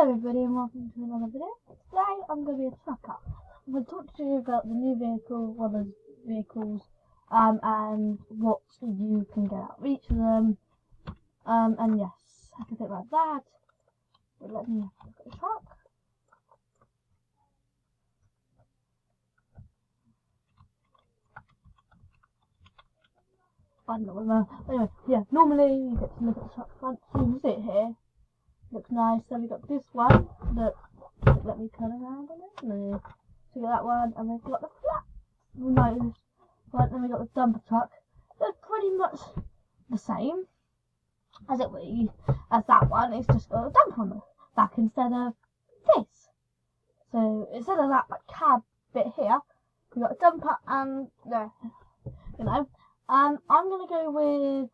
Hello everybody and welcome to another video. Today I'm going to be a trucker. I'm going to talk to you about the new vehicle, well there's vehicles, and what you can get out of each of them. And yes, I can think about that. But let me look at the truck. I don't know. Anyway, yeah, normally you get to look at the truck front, so you can see it here. Looks nice. So we got this one that, let me turn around on it. No. So we got that one, and we've got the flat nose one, then we got the dumper truck. They're pretty much the same as that one. It's just got a dumper on the back instead of this. So instead of that like cab bit here, we got a dumper and there. You know. I'm gonna go with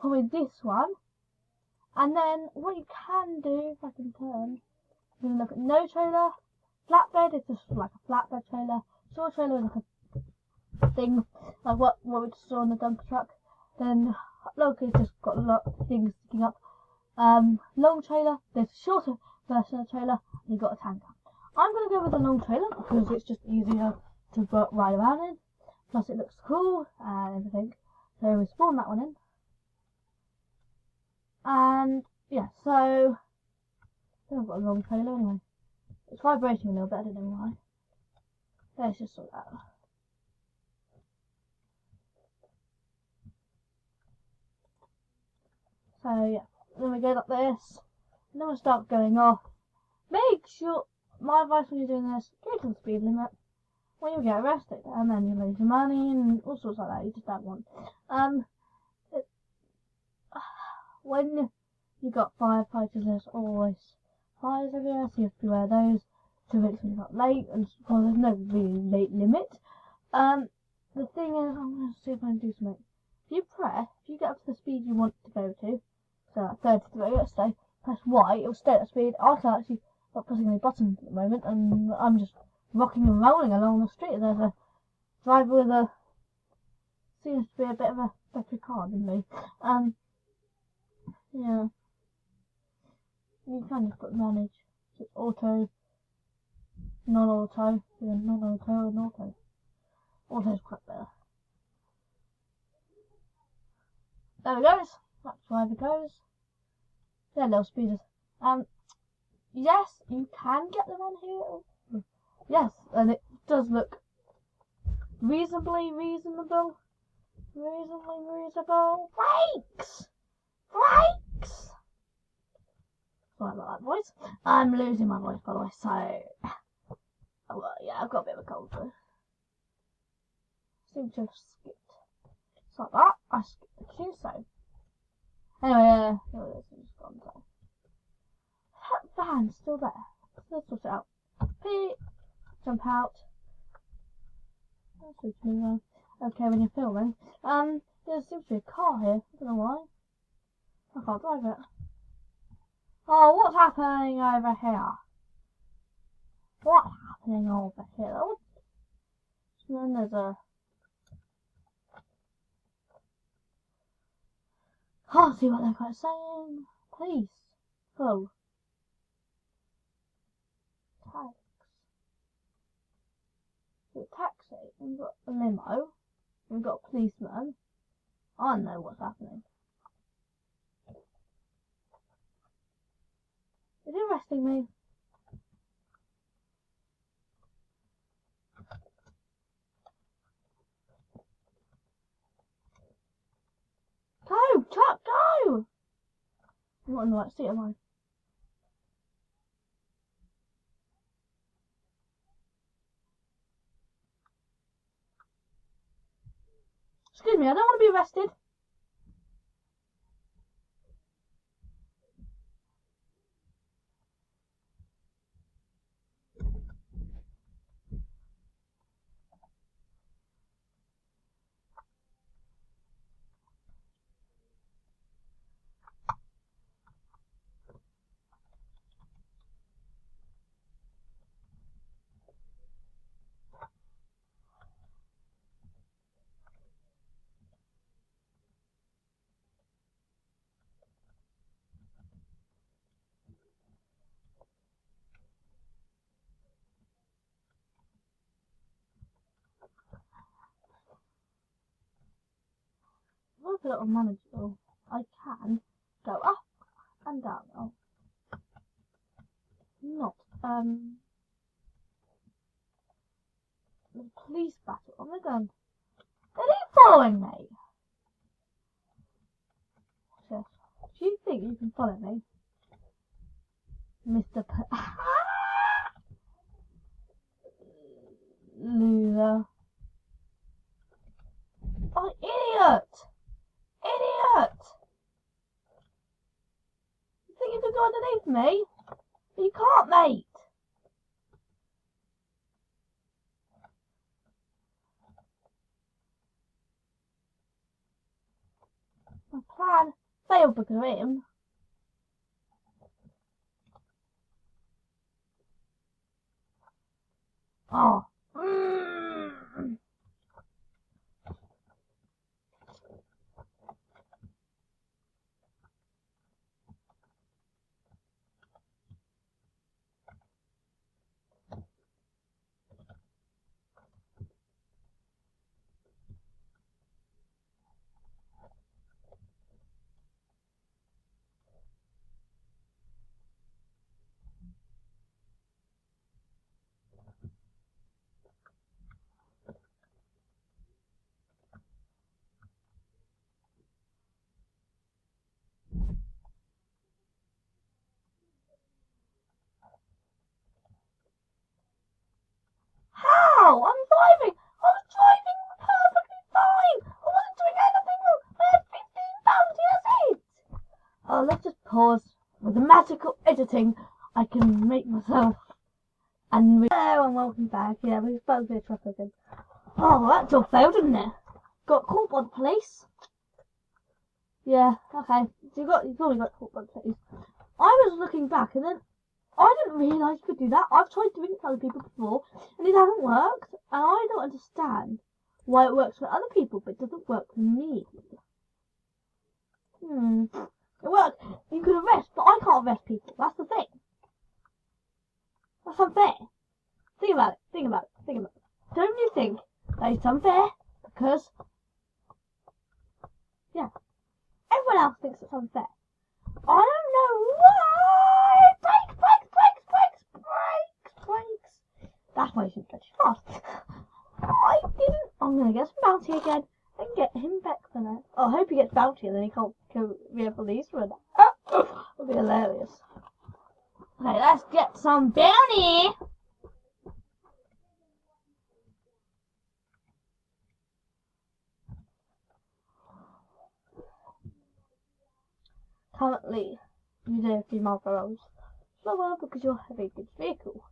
probably this one. And then what you can do, if I can turn, you're going to look at no trailer. Flatbed is just like a flatbed trailer. Short trailer is like a thing, like what we just saw on the dumper truck. Then locally just got a lot of things sticking up. Long trailer, there's a shorter version of the trailer, and you've got a tanker. I'm going to go with the long trailer because it's just easier to ride around in. Plus it looks cool and everything. So we spawn that one in. And yeah, so I think I've got a long trailer anyway. It's vibrating a little bit, I don't know why. Let's just sort that out. So yeah, then we go like this, and then we'll start going off. Make sure, my advice when you're doing this, go to the speed limit. When you get arrested, and then you lose your money and all sorts like that, you just don't want. When you got firefighters, there's always fires everywhere, so you have to beware those to make sure you're not late, and well, there's no really late limit. The thing is, I'm going to see if I can do something. If you get up to the speed you want to go to, so like 33, let's say, press Y, it'll stay at that speed. I can't actually not pressing any buttons at the moment, and I'm just rocking and rolling along the street. There's a driver with a, seems to be a bit of a better car than me. Yeah. You can just put manage. So it's auto, non-auto, yeah, non-auto and auto. Auto's quite better. There it goes. That's where it goes. Yeah, little speeders. Yes, you can get them on here. Yes, and it does look reasonably reasonable. Reasonably reasonable. Brakes! Brakes! Sorry about that voice. I'm losing my voice by the way, so well, yeah, I've got a bit of a cold though. Seem to have skipped. It's like that. I skipped the cue, so anyway, it's gone. So that van's still there. Let's sort it out. P, jump out. Okay, when you're filming. There seems to be a car here. I don't know why. I can't drive it. Oh, what's happening over here? What's happening over here? Oh, and then there's a... Can't see what they're quite saying. Police. Oh. Tags. So a taxi. We've got a limo. We've got a policeman. I don't know what's happening. Is he arresting me? Go! Truck, go! I'm not in the right seat, am I? Excuse me, I don't want to be arrested. look a little manageable. I can go up and down. Oh, not. The police battle. Oh my god. Are they following me? Yes. Do you think you can follow me? Mr. Loser. Oh, idiot! Idiot! You think you can go underneath me? You can't, mate! My plan failed because of him. Oh. How? I'm driving! I was driving perfectly fine! I wasn't doing anything wrong! I had 15 pounds, that's it! Oh, let's just pause. With the magical editing, I can make myself. And hello and welcome back. Yeah, we've both been traffic again. Oh, well, that job failed, didn't it? Got caught by the police. Yeah, okay. So you probably got caught by the police. I was looking back and then I didn't realise you could do that. I've tried doing it for other people before and it hasn't worked. And I don't understand why it works for other people but it doesn't work for me. It works. You can arrest, but I can't arrest people. That's the thing. That's unfair. Think about it. Think about it. Think about it. Don't you think that it's unfair? Because, yeah, everyone else thinks it's unfair. I don't know why. Brakes. That's why you shouldn't go too fast. I didn't. I'm gonna get some bounty again and get him back for now. Oh, I hope he gets bounty and then he can't be a police for that. That'll be hilarious. Okay, let's get some bounty. Currently, you do 3 miles per hour slower because you're a very good vehicle.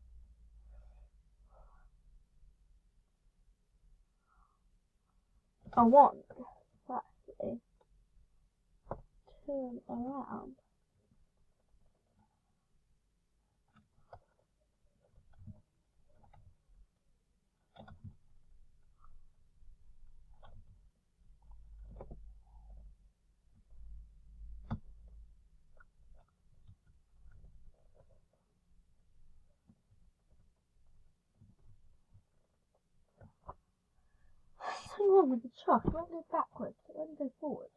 I want to actually turn around. Something wrong with the truck. It won't go backwards. It won't go forwards.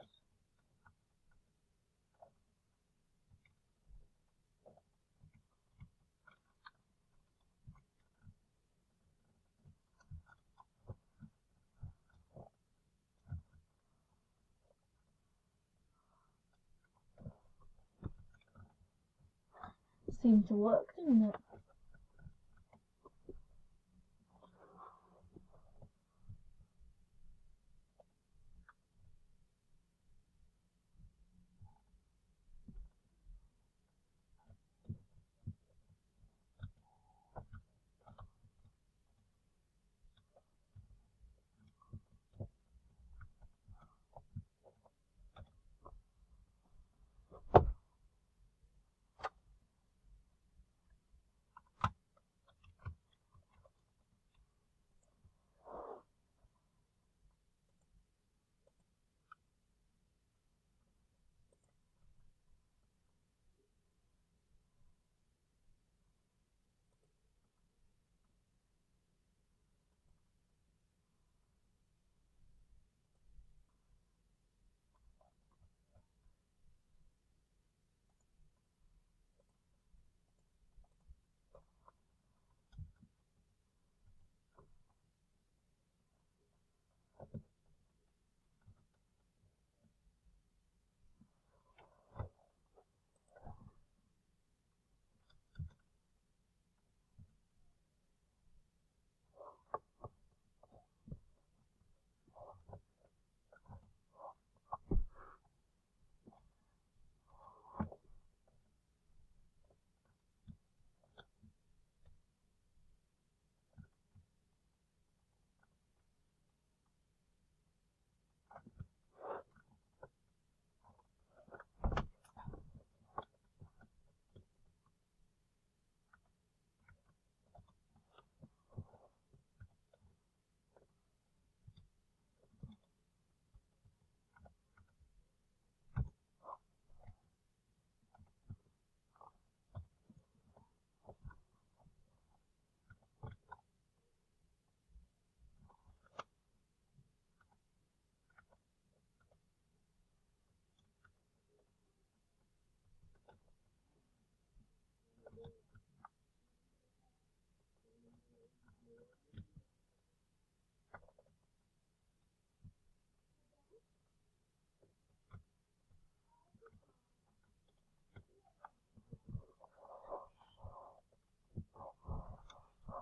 It seemed to work, didn't it?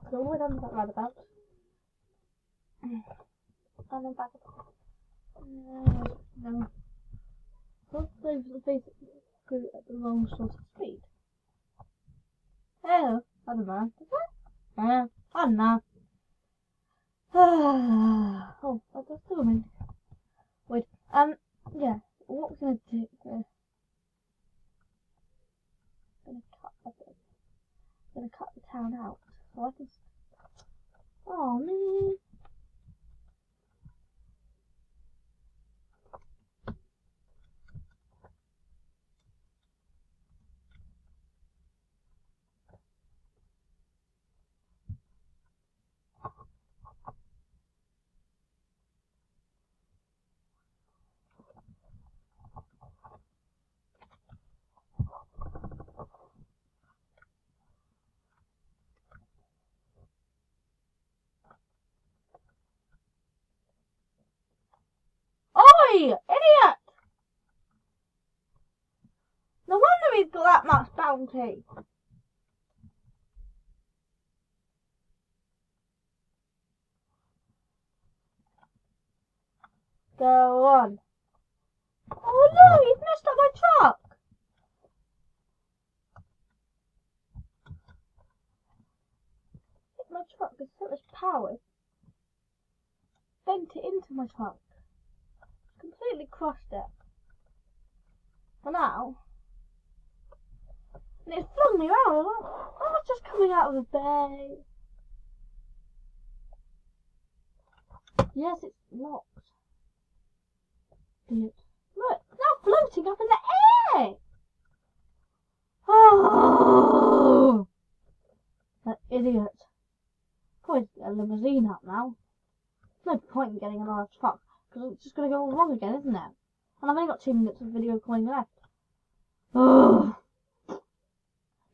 So we're done with that roundabout. And then back up. No. Let's go at the wrong sort of speed. Oh, I don't know. I don't know. Oh, that's still me. Wait, yeah, what we're gonna do, we're gonna cut the town out, so I can, oh man. Oi, idiot! No wonder he's got that much bounty. Go on. Oh no, he's messed up my truck. My truck has so much power. Bent it into my truck. Completely crushed it. For now. And it flung me around. I was just coming out of the bay. Yes, it's locked. Idiot. Look, it's now floating up in the air. Oh, that idiot. Probably get a limousine up now. No point in getting another truck, because it's just going to go all wrong again, isn't it? And I've only got 2 minutes of video calling left. Ugh. I'm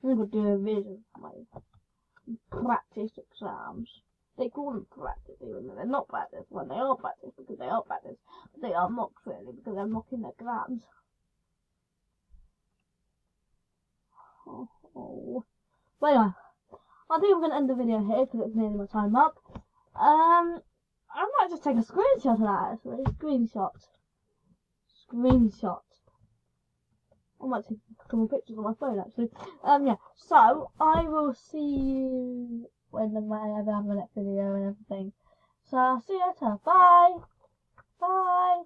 going to do a revision for my practice exams. They call them practice, even though they're not practice. Well, they are practice because they are practice, but they are mock really because they're mocking their exams. Oh. Well, anyway, I think I'm going to end the video here because it's nearly my time up. I might just take a screenshot of that actually. Screenshot. I might take a couple of pictures on my phone actually. Yeah. So I will see you whenever I have my next video and everything. So I'll see you later. Bye. Bye.